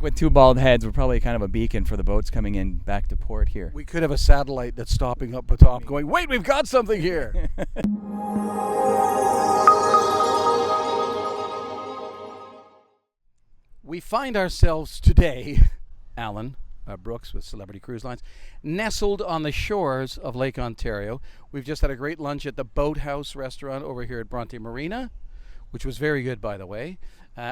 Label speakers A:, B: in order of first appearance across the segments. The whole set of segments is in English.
A: think with two bald heads, we're probably kind of a beacon for the boats coming in back to port here.
B: We could have a satellite that's stopping up atop going, wait, we've got something here. We find ourselves today, Allan Brooks with Celebrity Cruise Lines, nestled on the shores of Lake Ontario. We've just had a great lunch at the Boathouse restaurant over here at Bronte Marina, which was very good, by the way.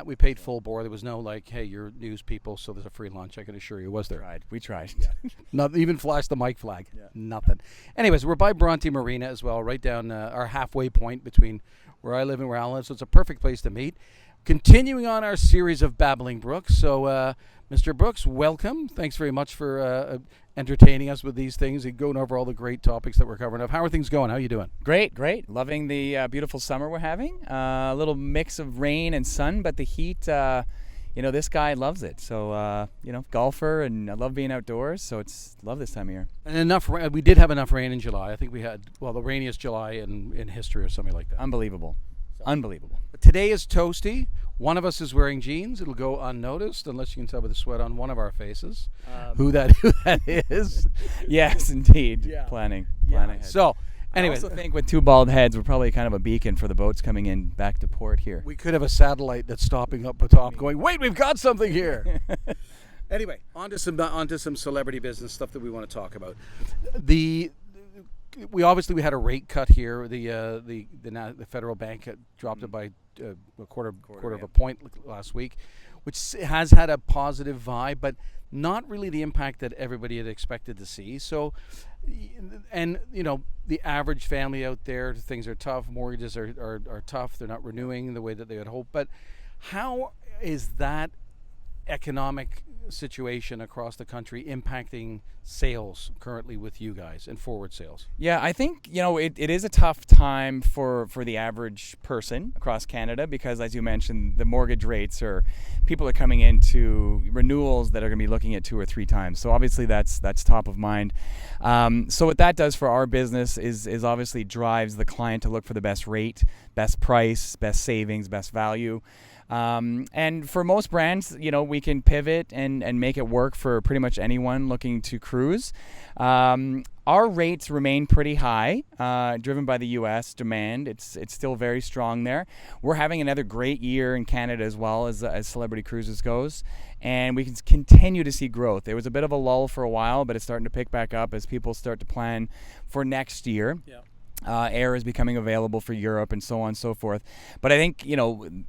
B: We paid full board. There was no like, hey, you're news people, so there's a free lunch. I can assure you, was there?
A: We tried.
B: Yeah. Not even flashed the mic flag. Yeah. Nothing. Anyways, we're by Bronte Marina as well, right down our halfway point between where I live and where Allan lives. So it's a perfect place to meet. Continuing on our series of Babbling Brooks. So, Mr. Brooks, welcome. Thanks very much for entertaining us with these things and going over all the great topics that we're covering. How are things going? How are you doing?
A: Great. Loving the beautiful summer we're having. A little mix of rain and sun, but the heat, this guy loves it. So, golfer, and I love being outdoors. So love this time of year.
B: And enough rain. We did have enough rain in July. I think we had, the rainiest July in history or something like that.
A: Unbelievable.
B: But today is toasty. One of us is wearing jeans. It'll go unnoticed unless you can tell by the sweat on one of our faces who that is.
A: Yes, indeed.
B: Yeah.
A: Planning.
B: So, anyway,
A: I also think with two bald heads, we're probably kind of a beacon for the boats coming in back to port here.
B: We could have a satellite that's stopping up atop going, wait, we've got something here. Anyway, on to some celebrity business stuff that we want to talk about. We had a rate cut here. The federal bank dropped it by a quarter of a point last week, which has had a positive vibe, but not really the impact that everybody had expected to see. So, and the average family out there, things are tough. Mortgages are tough. They're not renewing the way that they had hoped. But how is that economic situation across the country impacting sales currently with you guys and forward sales?
A: Yeah, I think it is a tough time for the average person across Canada because, as you mentioned, the mortgage rates people are coming into renewals that are going to be looking at 2 or 3 times. So obviously that's top of mind. So what that does for our business is obviously drives the client to look for the best rate, best price, best savings, best value. And for most brands, we can pivot and make it work for pretty much anyone looking to cruise. Our rates remain pretty high, driven by the U.S. demand. It's still very strong there. We're having another great year in Canada as well as Celebrity Cruises goes, and we can continue to see growth. There was a bit of a lull for a while, but it's starting to pick back up as people start to plan for next year. Yeah. Air is becoming available for Europe and so on and so forth. But I think,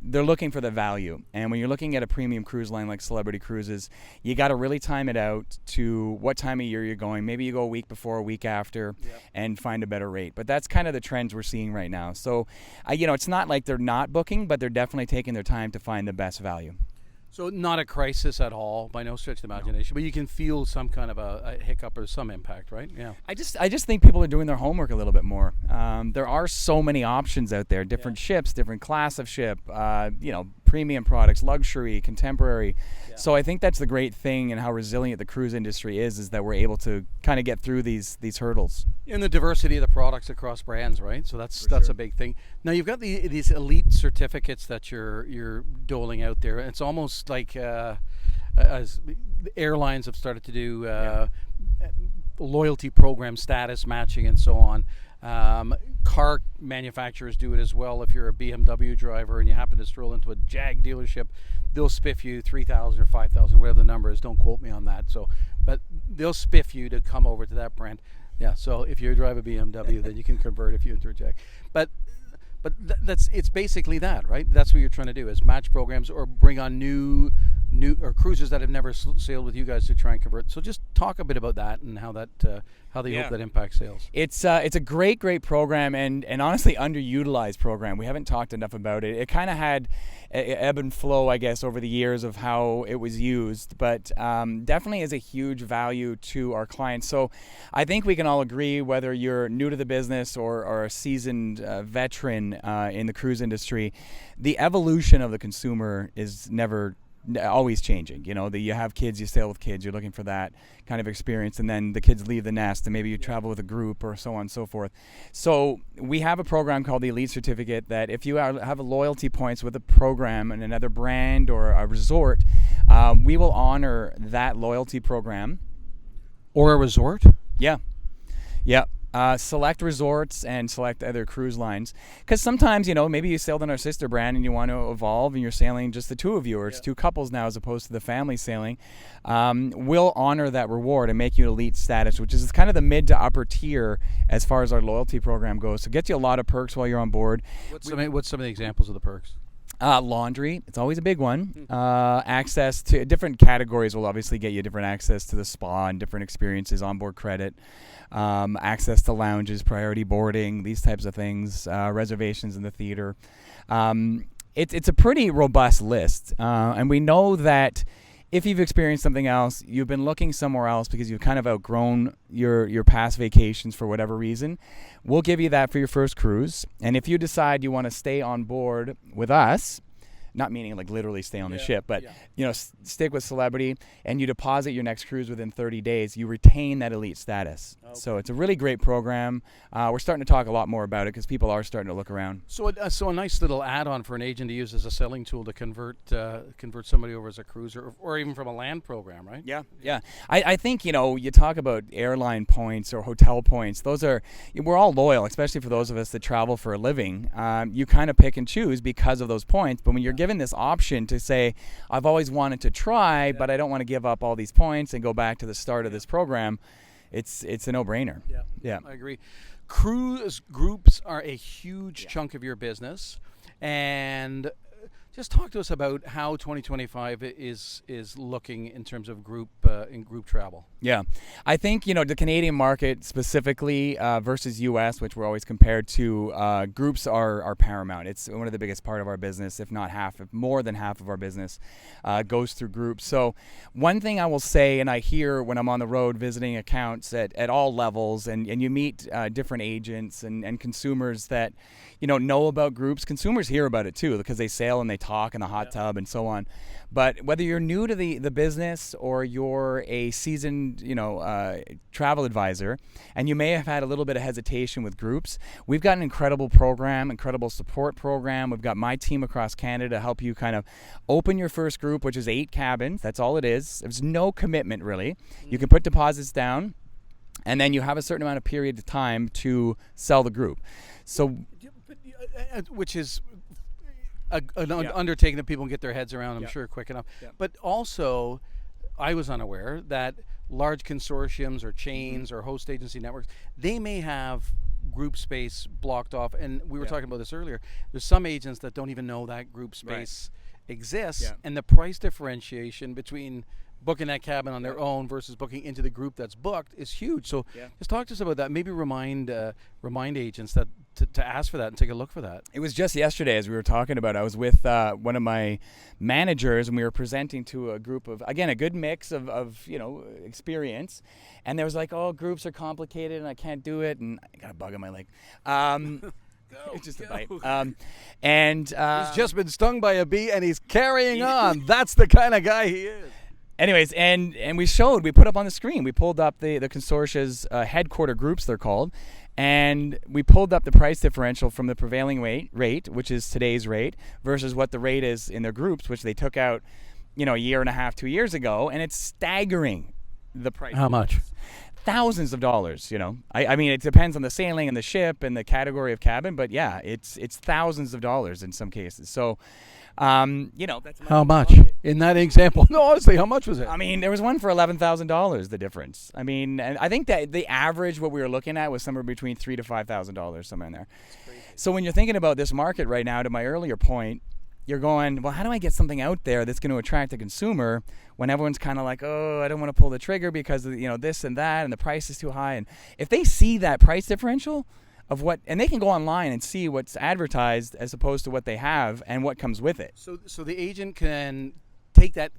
A: they're looking for the value. And when you're looking at a premium cruise line like Celebrity Cruises, you got to really time it out to what time of year you're going. Maybe you go a week before, a week after, and find a better rate. But that's kind of the trends we're seeing right now. So, it's not like they're not booking, but they're definitely taking their time to find the best value.
B: So not a crisis at all, by no stretch of the imagination, but you can feel some kind of a hiccup or some impact, right? Yeah.
A: I just think people are doing their homework a little bit more. There are so many options out there, different ships, different class of ship, premium products, luxury, contemporary. Yeah. So I think that's the great thing and how resilient the cruise industry is that we're able to kind of get through these hurdles.
B: And the diversity of the products across brands, right? So that's a big thing. Now you've got these elite certificates that you're doling out there. It's almost like as airlines have started to do loyalty program status matching and so on. Car manufacturers do it as well. If you're a BMW driver and you happen to stroll into a Jag dealership, they'll spiff you $3,000 or $5,000, whatever the number is. Don't quote me on that. So, but they'll spiff you to come over to that brand. Yeah. So if you drive a BMW, then you can convert if you enter a Jag. But it's basically that, right? That's what you're trying to do is match programs or bring on new or cruisers that have never sailed with you guys to try and convert. So just talk a bit about that and how they hope that impacts sales.
A: It's a great program and honestly underutilized program. We haven't talked enough about it. It kind of had ebb and flow, I guess, over the years of how it was used, but definitely is a huge value to our clients. So I think we can all agree, whether you're new to the business or a seasoned veteran in the cruise industry, the evolution of the consumer is always changing. You have kids, you sail with kids, you're looking for that kind of experience, and then the kids leave the nest and maybe you travel with a group or so on and so forth. So we have a program called the Elite Certificate that if you have loyalty points with a program and another brand or a resort, we will honor that loyalty program.
B: Or a resort?
A: Yeah. Select resorts and select other cruise lines, because sometimes, maybe you sailed on our sister brand and you want to evolve and you're sailing just the two of you, or it's two couples now as opposed to the family sailing. We'll honor that reward and make you elite status, which is kind of the mid to upper tier as far as our loyalty program goes. So it gets you a lot of perks while you're on board.
B: What's some of the examples of the perks?
A: Laundry, it's always a big one. Access to different categories will obviously get you different access to the spa and different experiences, onboard credit, access to lounges, priority boarding, these types of things, reservations in the theater. It's a pretty robust list, and we know that if you've experienced something else, you've been looking somewhere else because you've kind of outgrown your past vacations for whatever reason, we'll give you that for your first cruise. And if you decide you want to stay on board with us, not meaning like literally stay on the ship, but stick with Celebrity, and you deposit your next cruise within 30 days, you retain that elite status. Okay. So it's a really great program. We're starting to talk a lot more about it because people are starting to look around.
B: So a nice little add-on for an agent to use as a selling tool to convert somebody over as a cruiser, or even from a land program, right?
A: Yeah. I think, you talk about airline points or hotel points. We're all loyal, especially for those of us that travel for a living. You kind of pick and choose because of those points, but when you're given this option to say, I've always wanted to try, but I don't want to give up all these points and go back to the start of this program, it's a no-brainer. Yeah,
B: I agree. Cruise groups are a huge chunk of your business, and just talk to us about how 2025 is looking in terms of group travel.
A: Yeah, I think the Canadian market specifically versus U.S., which we're always compared to, groups are paramount. It's one of the biggest part of our business, if more than half of our business goes through groups. So one thing I will say, and I hear when I'm on the road visiting accounts at all levels, and you meet different agents and consumers that know about groups. Consumers hear about it too because they sail and they talk in the hot tub and so on. But whether you're new to the business or you're a seasoned travel advisor, and you may have had a little bit of hesitation with groups, we've got an incredible program, incredible support program. We've got my team across Canada to help you kind of open your first group, which is 8 cabins. That's all it is. There's no commitment really. You can put deposits down, and then you have a certain amount of period of time to sell the group. So,
B: which is an undertaking that people can get their heads around, I'm sure, quick enough. But also, I was unaware that large consortiums or chains or host agency networks, they may have group space blocked off. And we were talking about this earlier. There's some agents that don't even know that group space exists, and the price differentiation between booking that cabin on their own versus booking into the group that's booked is huge. So just talk to us about that. Maybe remind agents that to ask for that and take a look for that.
A: It was just yesterday as we were talking about it. I was with one of my managers, and we were presenting to a group of, again, a good mix of experience. And there was like, oh, groups are complicated and I can't do it. And I got a bug on my leg. It's just a bite.
B: He's just been stung by a bee and he's carrying on. That's the kind of guy he is.
A: Anyways, and we put up on the screen, we pulled up the consortia's headquarter groups, they're called, and we pulled up the price differential from the prevailing rate, which is today's rate, versus what the rate is in their groups, which they took out, a year and a half, 2 years ago, and it's staggering, the price.
B: How much?
A: Thousands of dollars, I mean, it depends on the sailing and the ship and the category of cabin, but yeah, it's thousands of dollars in some cases. So, that's
B: how much in that example? No, honestly, how much was it?
A: I mean, there was one for $11,000. The difference. I mean, and I think that the average what we were looking at was somewhere between $3,000 to $5,000, somewhere in there. So when you're thinking about this market right now, to my earlier point, you're going, well, how do I get something out there that's going to attract the consumer when everyone's kind of like, oh, I don't want to pull the trigger because of this and that, and the price is too high. And if they see that price differential of and they can go online and see what's advertised as opposed to what they have and what comes with it.
B: So the agent can take that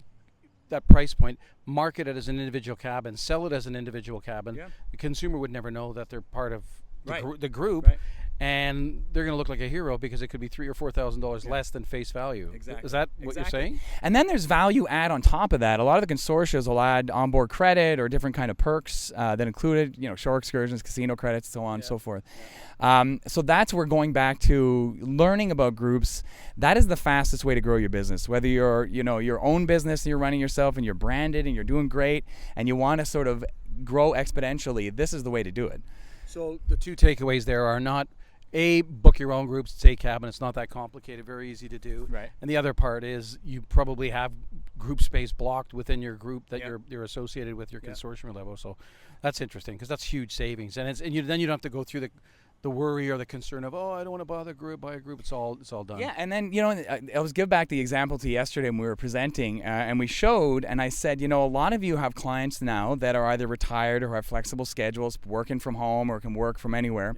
B: price point, market it as an individual cabin, sell it as an individual cabin. Yeah. The consumer would never know that they're part of the group. Right. and they're going to look like a hero because it could be $3,000 or $4,000 less than face value.
A: Exactly.
B: Is that what you're saying?
A: And then there's value add on top of that. A lot of the consortia will add onboard credit or different kind of perks that included, shore excursions, casino credits, so on and so forth. So that's where going back to learning about groups, that is the fastest way to grow your business. Whether you're, your own business and you're running yourself and you're branded and you're doing great and you want to sort of grow exponentially, this is the way to do it.
B: So the two takeaways there are not, book your own groups, stay cabin. It's not that complicated, very easy to do.
A: Right.
B: And the other part is you probably have group space blocked within your group that you're associated with your consortium level. So that's interesting because that's huge savings. And then you don't have to go through the worry or the concern of, I don't want to buy a group. It's all done.
A: Yeah, and then I was give back the example to yesterday when we were presenting, and we showed, and I said, a lot of you have clients now that are either retired or have flexible schedules, working from home or can work from anywhere.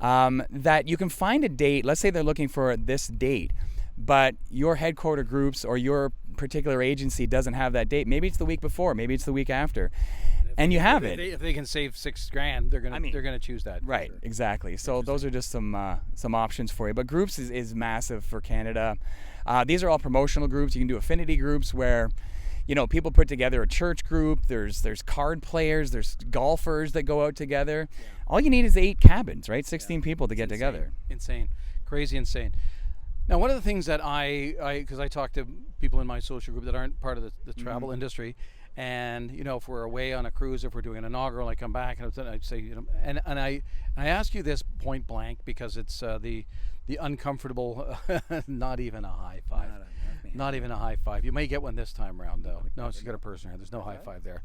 A: That you can find a date. Let's say they're looking for this date, but your headquarter groups or your particular agency doesn't have that date. Maybe it's the week before. Maybe it's the week after. And you have it.
B: If they can save $6,000, they're gonna choose that.
A: Right,
B: sure.
A: Exactly. So those are just some options for you. But groups is massive for Canada. These are all promotional groups. You can do affinity groups where, people put together a church group. There's card players. There's golfers that go out together. Yeah. All you need is 8 cabins, right? 16 people to get together.
B: Insane, crazy insane. Now, one of the things that because I talk to people in my social group that aren't part of the travel industry. And if we're away on a cruise, if we're doing an inaugural, I come back and I'd say, and I ask you this point blank because it's the uncomfortable, not even a high five, not even a high five. You may get one this time around though. No, she's got a person here. There's no high five there.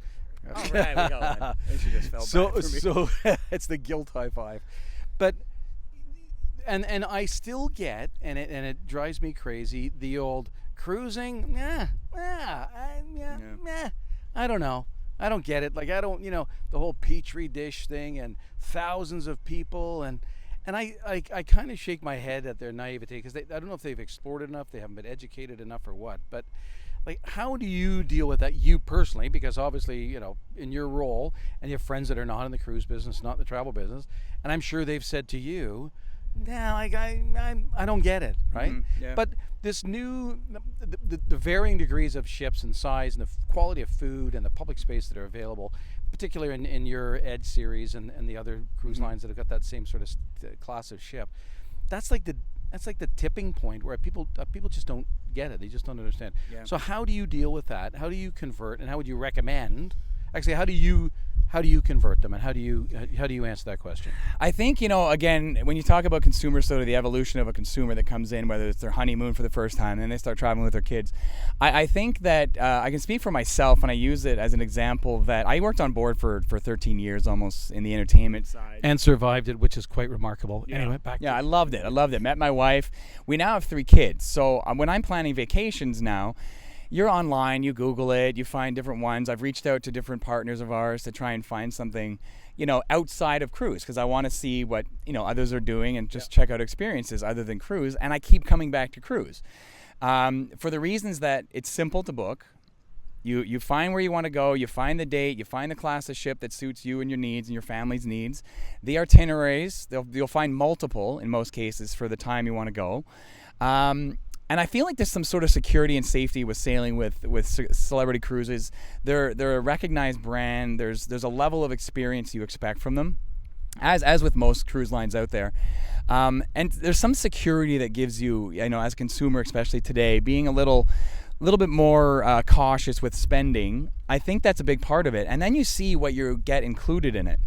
A: All right, we got one. She just fell back for me.
B: So it's the guilt high five, but and I still get and it drives me crazy the old cruising. I don't know. I don't get it. Like I don't, the whole petri dish thing and thousands of people and I kind of shake my head at their naivete because I don't know if they've explored it enough, they haven't been educated enough or what. But like, how do you deal with that, you personally? Because obviously, in your role, and you have friends that are not in the cruise business, not in the travel business, and I'm sure they've said to you, I don't get it, right?
A: Mm-hmm. Yeah.
B: But this new, the varying degrees of ships and size and the quality of food and the public space that are available, particularly in your Ed series and the other cruise lines that have got that same sort of class of ship, that's like the tipping point where people just don't get it. They just don't understand. Yeah. So how do you deal with that? How do you convert, and how would you recommend? Actually, how do you convert them, and how do you answer that question?
A: I think, again, when you talk about consumer sort of the evolution of a consumer that comes in, whether it's their honeymoon for the first time and then they start traveling with their kids, I think that I can speak for myself, and I use it as an example that I worked on board for 13 years almost in the entertainment side.
B: And survived it, which is quite remarkable. Yeah. Anyway, back to
A: I loved it. Met my wife. We now have 3 kids. So when I'm planning vacations now, you're online, you Google it, you find different ones. I've reached out to different partners of ours to try and find something, outside of cruise, because I want to see what, others are doing and just check out experiences other than cruise. And I keep coming back to cruise for the reasons that it's simple to book. You find where you want to go, you find the date, you find the class of ship that suits you and your needs and your family's needs. The itineraries, you'll find multiple in most cases for the time you want to go. And I feel like there's some sort of security and safety with sailing with Celebrity Cruises. They're a recognized brand. There's a level of experience you expect from them, as with most cruise lines out there. And there's some security that gives you, as a consumer, especially today, being a little bit more cautious with spending. I think that's a big part of it. And then you see what you get included in it.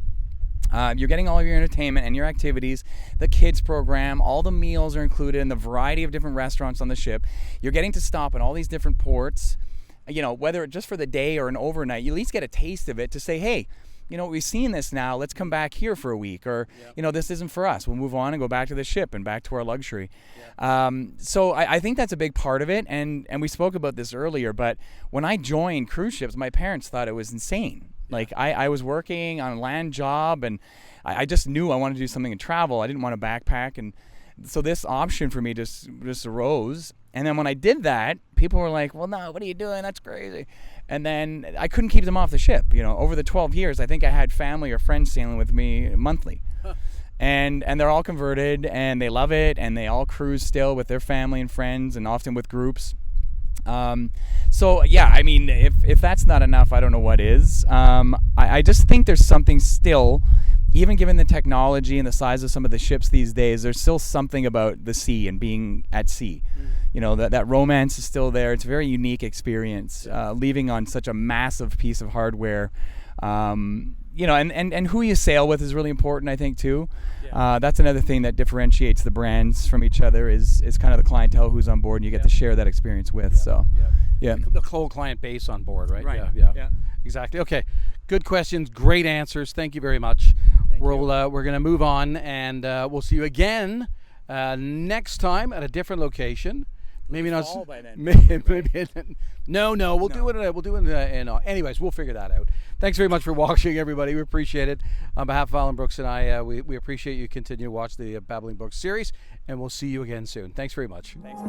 A: You're getting all of your entertainment and your activities, the kids program, all the meals are included in the variety of different restaurants on the ship. You're getting to stop in all these different ports, whether just for the day or an overnight, you at least get a taste of it to say, hey, we've seen this now, let's come back here for a week, or, this isn't for us. We'll move on and go back to the ship and back to our luxury. Yeah. So I think that's a big part of it. And we spoke about this earlier, but when I joined cruise ships, my parents thought it was insane. Like I was working on a land job and I just knew I wanted to do something in travel. I didn't want to backpack. And so this option for me just arose. And then when I did that, people were like, well, no, what are you doing? That's crazy. And then I couldn't keep them off the ship. Over the 12 years, I think I had family or friends sailing with me monthly. Huh. and they're all converted, and they love it, and they all cruise still with their family and friends, and often with groups. So yeah, I mean, if that's not enough, I don't know what is. I just think there's something still, even given the technology and the size of some of the ships these days, there's still something about the sea and being at sea. You know, that romance is still there. It's a very unique experience, leaving on such a massive piece of hardware. You know, and who you sail with is really important, I think, too. That's another thing that differentiates the brands from each other is kind of the clientele who's on board, and you get to share that experience with. So,
B: the whole client base on board, right?
A: Right.
B: Yeah. Exactly. Okay. Good questions. Great answers. Thank you very much. We're going to move on, and we'll see you again next time at a different location. Maybe not.
A: Fall by then.
B: Maybe, no. We'll do it. Anyways, we'll figure that out. Thanks very much for watching, everybody. We appreciate it. On behalf of Allan Brooks and I, we appreciate you continue to watch the Babbling Brooks series, and we'll see you again soon. Thanks very much.
A: Thanks.